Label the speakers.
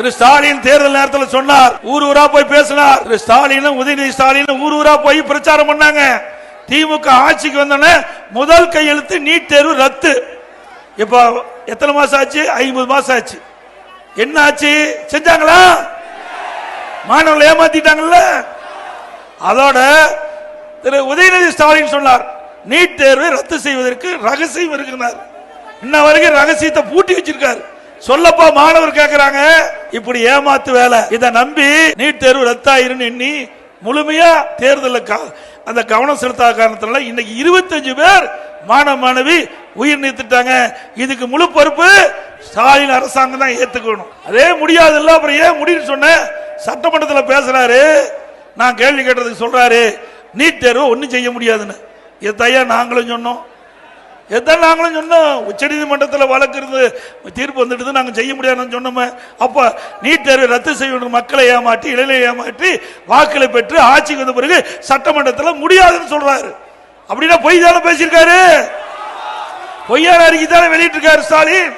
Speaker 1: திரு ஸ்டாலின் தேர்தல் நேரத்தில் சொன்னார், ஊர் ஊரா போய் பேசினார். திரு ஸ்டாலின் உதயநிதி ஸ்டாலின் ஊர் ஊரா போய் பிரச்சாரம் பண்ணாங்க. திமுக ஆட்சிக்கு வந்தோடனே முதல் கையெழுத்து நீட் தேர்வு ரத்து. இப்ப எத்தனை மாசம் ஆச்சு? 50 மாசம் ஆச்சு. என்ன ஆச்சு? செஞ்சாங்களா? மாணவர்கள் ஏமாத்திட்டாங்கல்ல. அதோட திரு உதயநிதி ஸ்டாலின் சொன்னார், நீட் தேர்வை ரத்து செய்வதற்கு ரகசியம் இருக்கிறார். இன்ன வரைக்கும் ரகசியத்தை பூட்டி வச்சிருக்காரு. சொல்லப்பா மாணவர் கேட்கிறாங்க, இப்படி ஏமாத்து வேலை, இதை நம்பி நீட் தேர்வு ரத்தாயிரும் எண்ணி முழுமையா தேர்தலுக்கு அந்த கவனம் செலுத்தாத காரணத்தினால இன்னைக்கு 25 பேர் மாணவ மாணவி உயிர் நீத்துட்டாங்க. இதுக்கு முழு பொறுப்பு ஸ்டாலின் அரசாங்கம் தான் ஏத்துக்கணும். அதே முடியாது இல்ல, அப்புறம் ஏன் முடியும்னு சொன்ன சட்டமன்றத்தில் பேசுறாரு. நான் கேள்வி கேட்டதுக்கு சொல்றாரு, நீட் தேர்வு ஒன்னும் செய்ய முடியாதுன்னு. எத்தையா நாங்களும் சொன்னோம், எதான் நாங்களும் சொன்னோம். உச்ச நீதிமன்றத்தில் வழக்கு இருந்து தீர்ப்பு வந்துட்டு நாங்கள் செய்ய முடியாதுன்னு சொன்னோமே. அப்ப நீட் தேர்வை ரத்து செய்ய மக்களை ஏமாற்றி இளைஞரை ஏமாற்றி வாக்களை பெற்று ஆட்சிக்கு வந்த பிறகு சட்டமன்றத்தில் முடியாதுன்னு சொல்றாரு. அப்படின்னா பொய் தானே பேசியிருக்காரு, பொய்யான அறிக்கை தானே வெளியிட்டிருக்காரு ஸ்டாலின்.